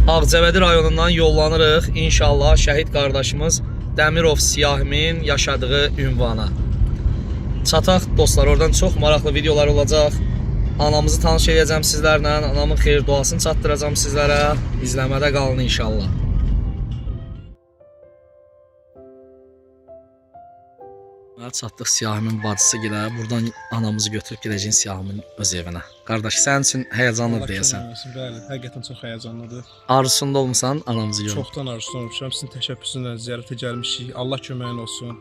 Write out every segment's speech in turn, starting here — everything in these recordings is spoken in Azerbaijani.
Ağcabədi rayonundan yollanırıq. İnşallah şəhid qardaşımız Dəmirov Siyahimin yaşadığı ünvana. Çataq dostlar, oradan çox maraqlı videolar olacaq. Anamızı tanış edəcəm sizlərlə. Anamın xeyir duasını çatdıracağım sizlərə. İzləmədə qalın inşallah. Çatdıq Siyahimin bacısı gilə. Buradan anamızı götürüb gedəcəyik Siyahimin öz evinə. Qardaş, sənin üçün həyəcanlıdır deyəsən. Bəli, həqiqətən çox həyəcanlıdır. Arzusunda olmusan anamızı görmək? Çoxdan arzusunda olmuşam. Sizin təşəbbüsünüzlə ziyarətə gəlmişik. Allah köməyin olsun.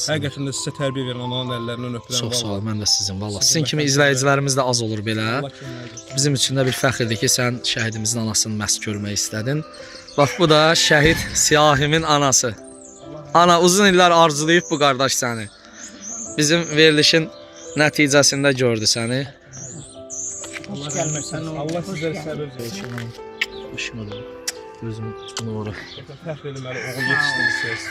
Həqiqətən də sizə tərbiyə verən ananın əllərindən öpürəm. Çox sağ ol, mən də sizin valla. Sizin kimi izləyicilərimiz də az olur belə. Bizim üçün də bir fəxrdir ki, sən şəhidimizin anasını məhz görmək istədin. Bax, bu da şəhid Siyahimin anası. Ana, uzun illər arzulayıb bu qardaş səni. Bizim verilişin nəticəsində gördü səni. Allah gəlməsin. Allah sizlərə səbir versin. Başımadım. Gözüm nuru. Fəxr eləməli, oğul yetişdirirsiniz.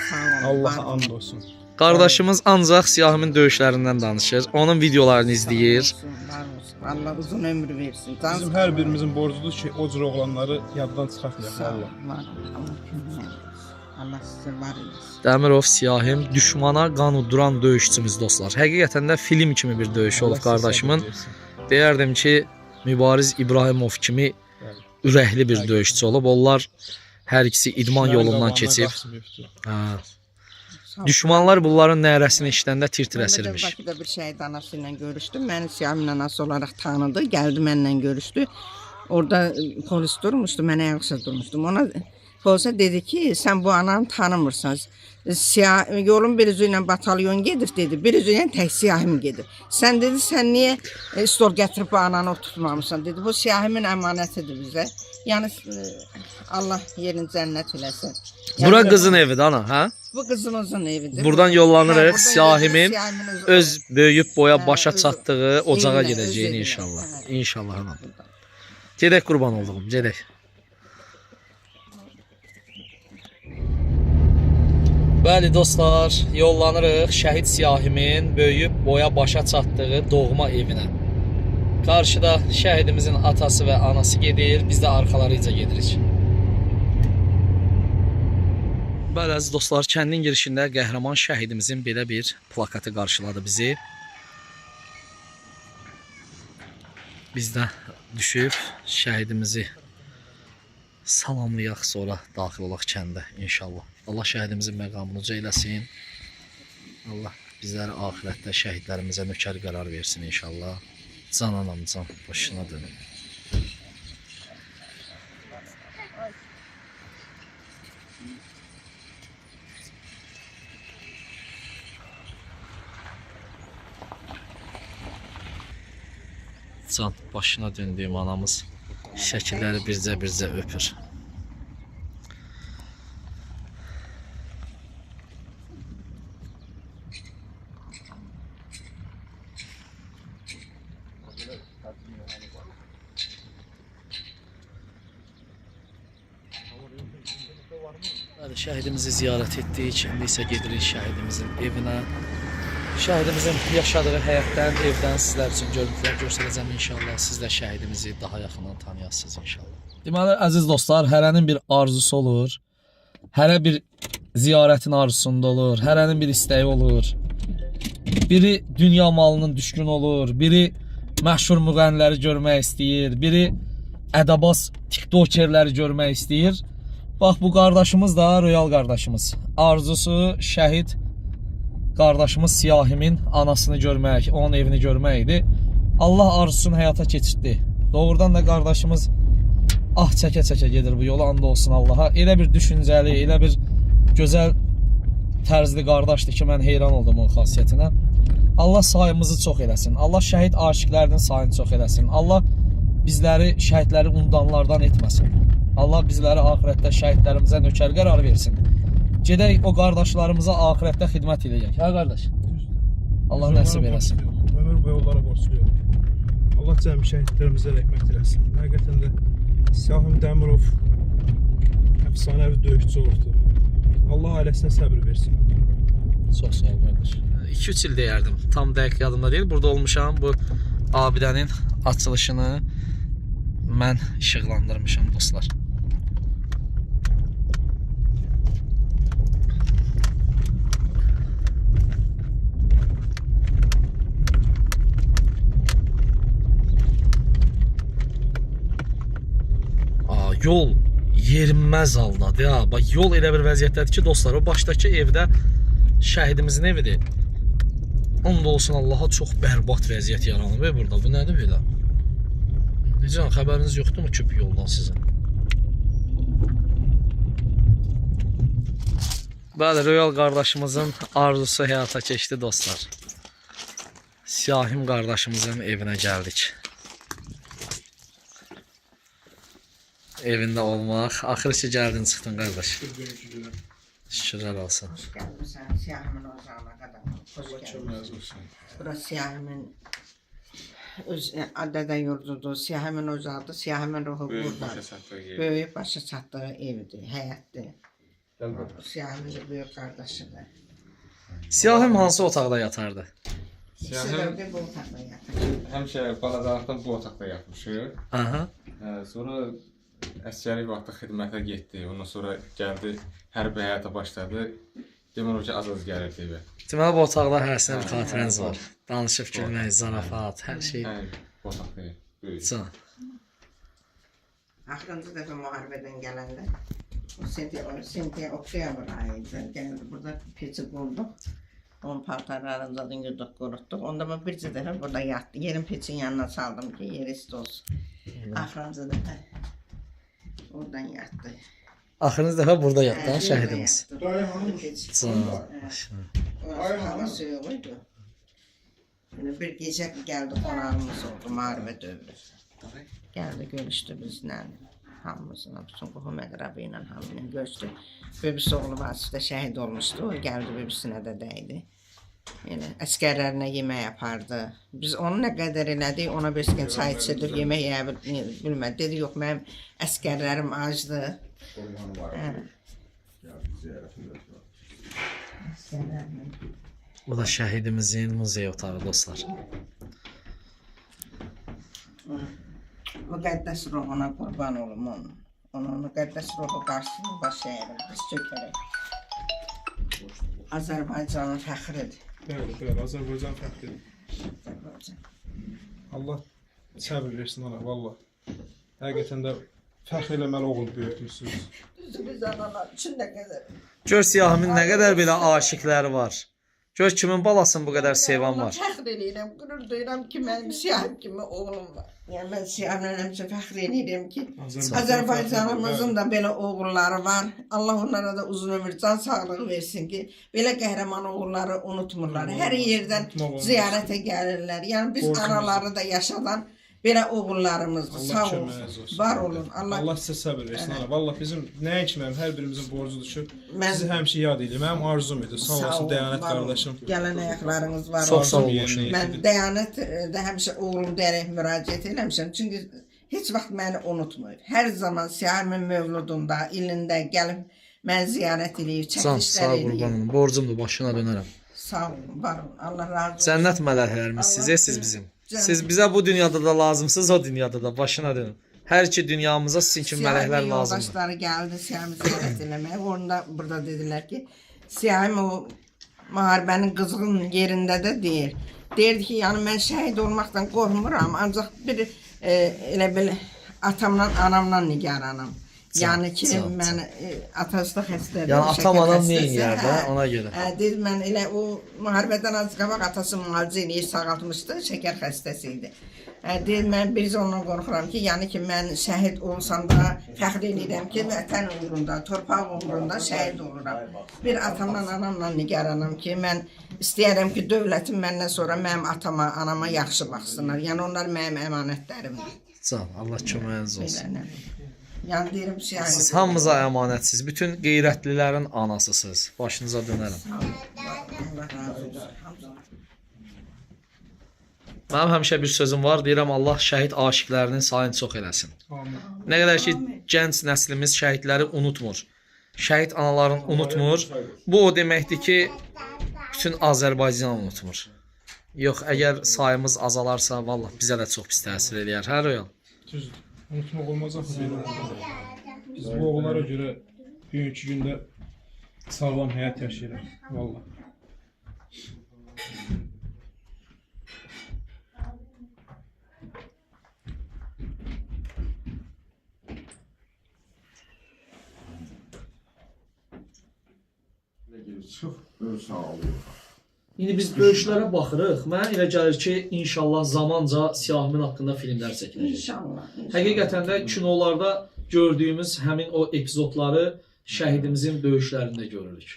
Allaha and olsun. Qardaşımız ancaq Siyahimin döyüşlərindən danışır. Onun videolarını izləyir. Allah uzun ömür versin. Bizim hər birimizin borcudur ki, o cür oğlanları yaddan çıxartmayaq. Allah sizə var eləsin. Dəmirov Siyahim düşmana qan uduran döyüşçümüz dostlar. Həqiqətən də film kimi bir döyüş olub qardaşımın. Deyərdim ki, Mübariz İbrahimov kimi ürəkli bir döyüşçü olub. Onlar hər ikisi idman yolundan keçib. Düşmanlar bunların nərəsini işləndə tir-tir əsirmiş. Bakıda bir şəhid anası ilə görüşdüm. Məni Siyahimin anası olaraq tanıdı. Gəldi mənlə görüşdü. Orada polis durmuşdu. Mən ayaqsa durmuşdum. Ona polisə dedi ki, sən bu ananı tanımırsan. Yolun bir üzü ilə batalyon gedir dedi. Bir üzü ilə tək Siyahim gedir. Sən dedi, sən niyə stol gətirib bu ananı oturtmamışsan dedi. Bu Siyahimin əmanətidir bizə. Yəni Allah yerin cənnət eləsin. Bura qızın evidir ana, hə? Bu qızımızın evidir. Buradan yollanırıq Siyahimin öz böyüyüb boya başa çatdığı ocağa gedəcəyini inşallah. İnşallah anam. Gedək qurban olduğum, gedək. Bəli dostlar, yollanırıq şəhid Siyahimin böyüyüb boya başa çatdığı doğma evinə. Qarşıda şəhidimizin atası və anası gedir, biz də arxalarıca gedirik. Bəli əziz dostlar, kəndin girişində qəhrəman şəhidimizin belə bir plakatı qarşıladı bizi. Biz də düşüb şəhidimizi salamlayaq, sonra daxil olaq kəndə inşallah. Allah şəhidimizin məqamını uca eləsin. Allah bizləri axirətdə şəhidlərimizə nökər qərar versin inşallah. Can anam, can başına dönün. Can başına döndüyüm anamız şəkilləri bircə-bircə öpür. Şəhidimizi ziyarət etdik. İndi isə gedirik şəhidimizin evinə. Şəhidimizin yaşadığı həyətdən, evdən sizlər üçün görüntülər göstərəcəm inşallah. Siz də şəhidimizi daha yaxından tanıyasınız inşallah. Deməli, əziz dostlar, hərənin bir arzusu olur. Hərə bir ziyarətin arzusunda olur. Hərənin bir istəyi olur. Biri dünya malının düşkün olur. Biri məşhur müğənniləri görmək istəyir. Biri ədəbaz tiktokerləri görmək istəyir. Bax, bu qardaşımız da Royal qardaşımız. Arzusu şəhid qardaşımız Siyahimin anasını görmək, onun evini görmək idi. Allah arzusunu həyata keçirdi. Doğrudan da qardaşımız ah çəkə-çəkə gedir bu yola, and olsun Allaha. Elə bir düşüncəli, elə bir gözəl tərzli qardaşdır ki, mən heyran oldum onun xasiyyətinə. Allah sayımızı çox eləsin. Allah şəhid aşiqlərinin sayını çox eləsin. Allah bizləri, şəhidləri unudanlardan etməsin. Allah bizləri axirətdə şəhidlərimizə nökər qərar versin. Gedək o qardaşlarımıza axirətdə xidmət edəcək. Hə qardaş? Allah nəsib eləsin. Ömür boyu onlara borcluyum. Allah cəmi şəhidlərimizə rəhmət eləsin. Həqiqətən də Siyahim Dəmirov əfsanəvi döyüşçü olubdu. Allah ailəsinə səbir versin. Çox sağ ol qardaş. 2-3 il deyərdim. Tam dəqiq yadımda deyil. Burada olmuşam. Bu abidənin açılışını mən işıqlandırmışam dostlar. yol yerinməz haldadır ya. Bax yol elə bir vəziyyətdədir ki, dostlar, o başdakı evdə şəhidimizin evidir. And olsun Allaha çox bərbad vəziyyət yaranıb burada. Bu nədir belə? Necə xəbəriniz yoxdurmu ki bu yoldan sizin? Bəli, Royal qardaşımızın arzusu həyata keçdi dostlar. Siyahim qardaşımızın evinə gəldik. Evində olmaq. Axırı ki gəldin, çıxdın qardaş. Şükürlər olsun. Hoş gəlmişsən Siyahimin ocağına qədər. Hoş gəlmişsən. Burası Siyahimin öz dədə yurdudur. Siyahimin ocağıdır. Siyahimin ruhu burada. Böyük başa çatdığı evdir, həyətdir. Siyahimin böyük qardaşıdır. Siyahim hansı otaqda yatardı? Siyahim bu otaqda yatır. Həmişə balacalıqdan bu otaqda yatmışıq. Aha. Sonra əsgərlik vaxtı xidmətə getdi. Ondan sonra gəldi, hərbi həyata başladı. Demək olar ki, az-az gəlirdi evə. Deməli bu otaqda hərsinə bir xatirəniz var. Danışıb gülmək, zarafat, hər şey. Bu otaqda böyük. Can. Axırıncı dəfə müharibədən gələndə sentya oktyabr ayıydı. Gəldi burada peçi qurduq. Onun paltarlarını yuduk qurutduq. Onda mən bircə dəfə burada yatdı. Yerin peçin yanına saldım ki, yeri isti olsun. Axırıncı dəfə oradan yatdı. Axırıncı dəfə burada yatdı şəhidimiz. Can. Hava soyuquydu. Bir gecə gəldi, qonağımız oldu, müharibə dövrü. Gəldi, görüşdü bizlə. Hamımızla, bütün qohum əqrabı ilə hamıyla görüşdü. Bebisi oğlu vasitə şəhid olmuşdu, o gəldi bebisinə də dəydi. Yəni, əskərlərinə yemək yapardı. Biz onu nə qədər elədik, ona 5 gün çay içirdik, yemək yeyə bilmədi. Dedi, yox, mənim əskərlərim acdır. Bu da şəhidimizin muzey otağı dostlar. Müqəddəs ruhuna qurban olum onun. Onun müqəddəs ruhu qarşısında baş əyərim, biz çökərək. Azərbaycanın fəxridir. Bəli, bəli, Azərbaycan fəxridir. Azərbaycan. Allah səbir versin ona, valla. Həqiqətən də fəxr eləməli oğul böyütmüsünüz. Düzdür, biz analar üçün də qədər. Gör Siyahimin nə qədər belə aşiqləri var. Gör kimin balasını bu qədər sevən var. Fəxr eləyirəm, qürur duyuram ki, mənim Siyahim kimi oğlum var. Yəni, mən Siyahimlə həmişə fəxr eləyirəm ki, Azərbaycanımızın da belə oğulları var. Allah onlara da uzun ömür, can sağlığı versin ki, belə qəhrəman oğulları unutmurlar. Hər yerdən ziyarətə gəlirlər. Yəni, biz anaları da yaşadan belə oğullarımızdır. Sağ olun, var olun. Allah sizə səbir versin ana. Valla bizim nəinki mənim, hər birimizin borcudur ki, sizi həmişə yad edir. Mənim arzum idi. Sağ olsun Dəyanət qardaşım. Gələn ayaqlarınız var. Çox sağ olun. Mən Dəyanətdə həmişə oğlum deyərək müraciət eləmişəm. Çünki heç vaxt məni unutmayıb. Hər zaman Siyahimin mövludunda, ilində gəlib məni ziyarət edib, Sağ çəkilişlər edib. qurbanım. Borcumdur, başına dönərəm. Sağ olun, var olun. Allah razı olsun. Cənnət mələklərimiz sizə, siz bizim. Siz bizə bu dünyada da lazımsınız, o dünyada da başına dönün. Hər iki dünyamıza sizin kimi mələklər lazımdır. Yoldaşları gəldi Siyahimi ziyarət eləməyə. Orada burada dedilər ki, Siyahim o müharibənin qızğın yerində də deyir. Deyirdi ki, yəni mən şəhid olmaqdan qorxmuram, ancaq bir elə belə atamla, anamla nigaranam. Yəni ki, mən atası da xəstədir. Yəni atam anam neyin yer də ona görə. Deyir, mən elə o müharibədən az qabaq atası müalicə eləyir, sağaltmışdı, şəkər xəstəsi idi. Deyir, mən bircə ondan qorxuram ki, yəni ki, mən şəhid olsam da fəxr edirəm ki, vətən uğrunda, torpaq uğrunda şəhid oluram. Bir atamla, anamla nigaranam ki, mən istəyərəm ki, dövlətim məndən sonra mənim atama, anama yaxşı baxsınlar. Yəni onlar mənim əmanətlərimdir. Can, Allah köməyiniz olsun. Yəni deyirəm Siyahim. Siz hamımıza əmanətsiz, bütün qeyrətlilərin anasısınız. Başınıza dönərəm. Allah razı olsun. Mənim həmişə bir sözüm var, deyirəm Allah şəhid aşiqlərinin sayını çox eləsin. Amin. Nə qədər ki, gənc nəslimiz şəhidləri unutmur. Şəhid anaların unutmur. Bu o deməkdir ki, bütün Azərbaycan unutmur. Yox, əgər sayımız azalarsa, vallah bizə də çox pis təsir eləyər. Hə, Royal? Düzdür. Unutmaq olmaz axı belə olur. Biz bu oğullara görə bugünkü gündə sağlam həyat yaşayırıq. Valla. çıxıb öz sağlıq. İndi biz döyüşlərə baxırıq. Mənə elə gəlir ki, inşallah zamanca Siyahimin haqqında filmlər çəkiləcək. İnşallah. Həqiqətən də kinolarda gördüyümüz həmin o epizodları şəhidimizin döyüşlərində görürük.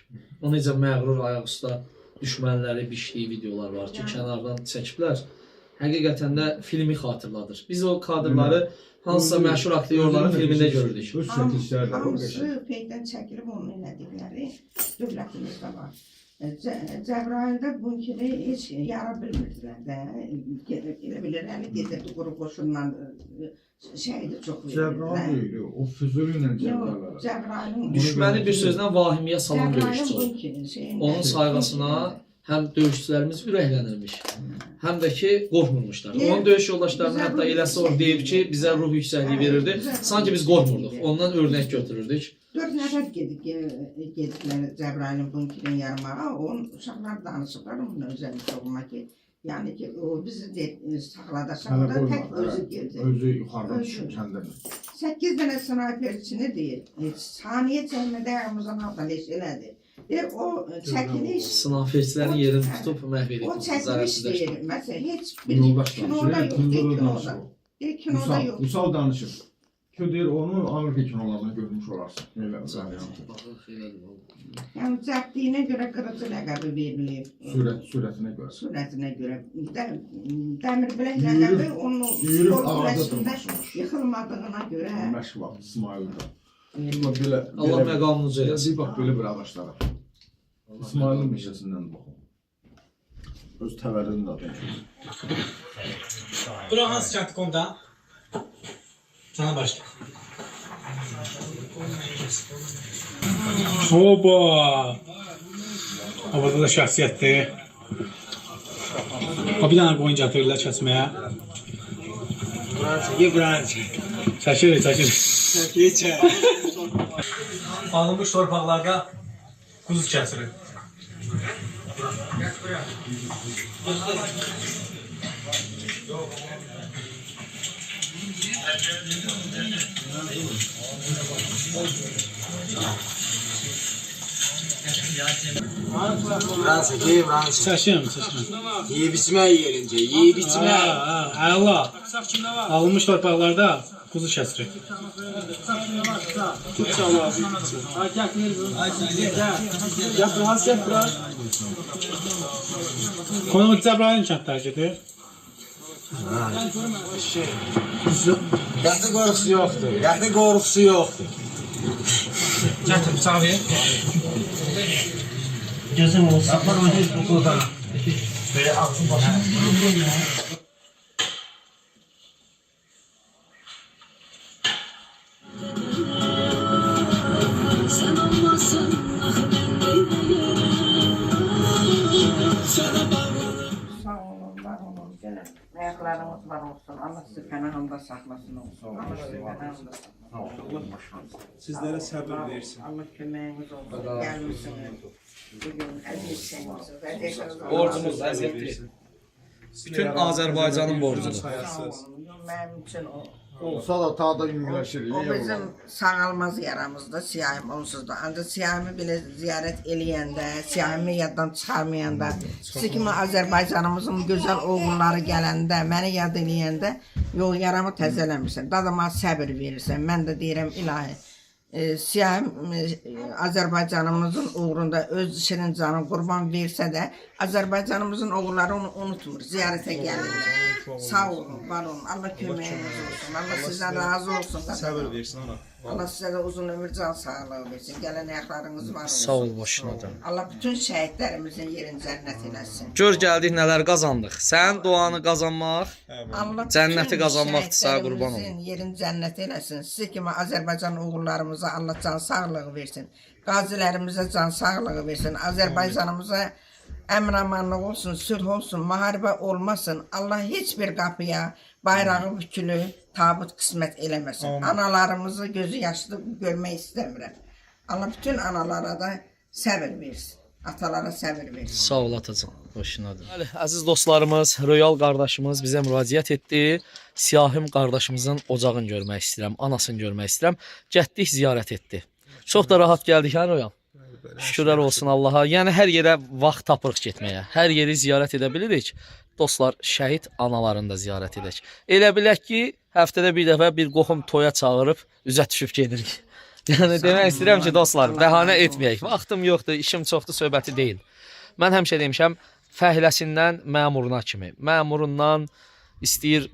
O necə məğrur ayaqüstə düşmənləri biçdiyi videolar var ki, kənardan çəkiblər. Həqiqətən də filmi xatırladır. Biz o kadrları hansısa məşhur aktyorların filmində görürdük. Öz çəkilişləri də var. Hamısı peydən çəkilib onun elədikləri dövlətimizdə var. Cəbrayildə bunkini heç yara bilmirdilər də. Elə bilir, hələ gedirdi quru qoşunla şəhidi çox Cəbrayil verirdilər. deyil, o Füzuli ilə Cəbrayil. Yox, Cəbrayilin... Düşməni bir sözlə vahimiyə salan döyüşçü Cəbrayilin oldu. bunkini şeyin... Onun sayğasına həm döyüşçülərimiz ürəklənirmiş, həm də ki qorxmurmuşlar. Onun döyüş yoldaşlarının hətta eləsi o deyib ki, bizə ruh yüksəkliyi verirdi. Sanki biz qorxmurduq. Ondan örnək götürürdük. 4 nəfər gediblər Cəbrayilin bunkinin yarmağa. Onun uşaqlar danışıblar onun özəlik olma ki, yəni ki, o bizi saxladacaq da tək özü geldi. Özü yuxarıdan düşün kəndini. 8 dənə snayperçini deyir. Saniyə çəkmədə ayağımızdan altdan leş elədi. O çəkiliş... Snayperçilərin yerini tutub məhv edib. O çəkiliş deyir. Məsələn, heç bir Yoldaşlar, kinoda yox, kinoda. Kinoda yox. Vüsal danışır. Ki deyir, onu Amerika kinolarından görmüş olarsın. Elə variantı. Yəni cəhdiyinə görə qırıcı ləqəbi verilib. Sürətinə görə. Sürətinə görə. Dəmir bilək ləqəbi onun Yürüb spor ağaca güləşində durmuşmuş. yıxılmadığına görə. Məşq vaxtı İsmail'də. Allah məqamınızı eləsin. Bir bax belə bir ağaçlara. İsmail'in meşəsindən baxın. Öz təvəllüdünü də atın. Bura hansı kənd qonda? Sana başla. Oba! Havada da şəxsiyyətdir. Bir dənə qoyun gətirirlər kəsməyə. Çəkirik, çəkirik. Alınmış torpaqlarda quzu kəsilir. Çəkim. Yeyib içmək yerincə, yeyib içmək. Əla. Alınmış torpaqlarda quzu kəsirik. Konu Cəbrayilin kəndləridir. Qəti qorxusu yoxdur, qəti qorxusu yoxdur. Gətir, bıçağı ver. Gözüm olsun, apar o düz bu qodana. Böyle ağzı başına. Sen olmazsan ah ben neyleyim. Sana bağlanırım. Sağ olun, var olun. Gene ayaklarınız var olsun. Allah sizi pənahında saxlasın olsun. Allah sizi pənahında saxlasın. Sizlərə səbir versin. Allah köməyiniz olsun. Gəlmişsiniz. Bugün əziz şeymişsiniz. Əziz Borcumuz əziyyətdir. Bütün Azərbaycanın borcudur. Sağ olun. Mənim üçün o. Olsa da ta da yüngüləşir. O bizim sağalmaz yaramızda siyahim onsuz da. Ancaq siyahimi belə ziyarət eləyəndə, siyahimi yaddan çıxarmayanda, siz kimi Azərbaycanımızın gözəl oğulları gələndə, məni yad eləyəndə, yox yaramı təzələmirsən, dadama səbir verirsən. Mən də deyirəm ilahi. Siyahim Azərbaycanımızın uğrunda öz şirin canı qurban versə də, Azərbaycanımızın oğulları onu unutmur, ziyarətə gəlirlər. Sağ olun, var olun. Allah köməyiniz olsun. Allah sizdən razı olsun. Səbir versin ana. Allah sizə də uzun ömür can sağlığı versin. Gələn ayaqlarınız var olsun. Sağ ol başına da. Allah bütün şəhidlərimizin yerini cənnət eləsin. Gör gəldik nələr qazandıq. Sənin duanı qazanmaq, Allah Cənnəti bütün qazanmaqdırsa qurban olum. şəhidlərimizin yerini cənnət eləsin. Siz kimi Azərbaycan oğullarımıza Allah can sağlığı versin. Qazilərimizə can sağlığı versin. Azərbaycanımıza əmr-amanlıq olsun, sülh olsun, müharibə olmasın. Allah heç bir qapıya bayrağı bükülü tabut qismət eləməsin. Analarımızı gözü yaşlı görmək istəmirəm. Allah bütün analara da səbir versin. Atalara səbir versin. Sağ ol atacağım. Başınadır. Bəli, əziz dostlarımız, Royal qardaşımız bizə müraciət etdi. Siyahim qardaşımızın ocağını görmək istəyirəm, anasını görmək istəyirəm. Getdik, ziyarət etdi. Çox da rahat gəldik, hə Royal? belə. Şükürlər olsun Allaha. Yəni hər yerə vaxt tapırıq getməyə. Hər yeri ziyarət edə bilirik. Dostlar, şəhid analarını da ziyarət edək. Elə bilək ki, həftədə bir dəfə bir qohum toya çağırıb üzə düşüb gedirik. Yəni demək istəyirəm ki, dostlar, bəhanə etməyək. Vaxtım yoxdur, işim çoxdur söhbəti deyil. Mən həmişə demişəm, fəhləsindən məmuruna kimi, məmurundan istəyir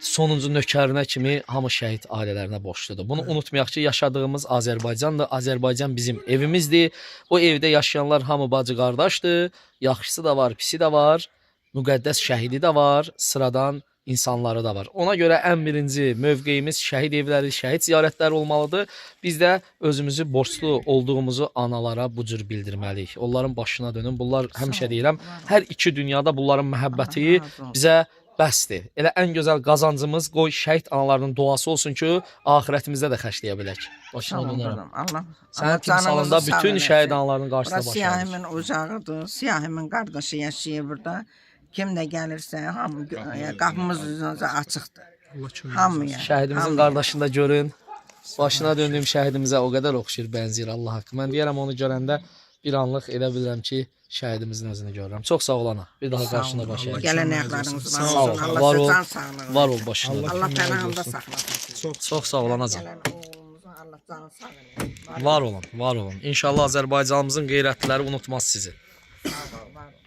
sonuncu nökərinə kimi hamı şəhid ailələrinə borcludur. Bunu unutmayaq ki, yaşadığımız Azərbaycandır. Azərbaycan bizim evimizdir. O evdə yaşayanlar hamı bacı qardaşdır. Yaxşısı da var, pisi də var. Müqəddəs şəhidi də var, sıradan insanları da var. Ona görə ən birinci mövqeyimiz şəhid evləri, şəhid ziyarətləri olmalıdır. Biz də özümüzü borclu olduğumuzu analara bu cür bildirməliyik. Onların başına dönün. Bunlar həmişə deyirəm, hər iki dünyada bunların məhəbbəti bizə bəsdir. Elə ən gözəl qazancımız qoy şəhid analarının duası olsun ki, axirətimizdə də xərcləyə bilək. Başına dönərəm. Allah. Sənin timsalında bütün şəhid analarının qarşısında Burası başlayır. Siyahimin ocağıdır. Siyahimin qardaşı yaşayır burada. Kim də gəlirsə, hamı qapımız üzrə açıqdır. Hamıya. Şəhidimizin qardaşını da görün. Başına döndüyüm şəhidimizə o qədər oxşayır, bənzəyir Allah haqqı. Mən deyərəm onu görəndə bir anlıq elə bilirəm ki, şəhidimizin özünü görürəm. Çox sağ ol ana. Bir daha qarşında başlayalım. Gələn ayaqlarınız var. Sağ ol. Allah Var ol. sizə can sağlığı. Var ol başına. Allah pənahında saxlasın. Çox sağ ol anacığım. Gələn oğlumuzun Allah canı sağlığı. Var olun, var olun. İnşallah Azərbaycanımızın qeyrətliləri unutmaz sizi. Var ol, var ol.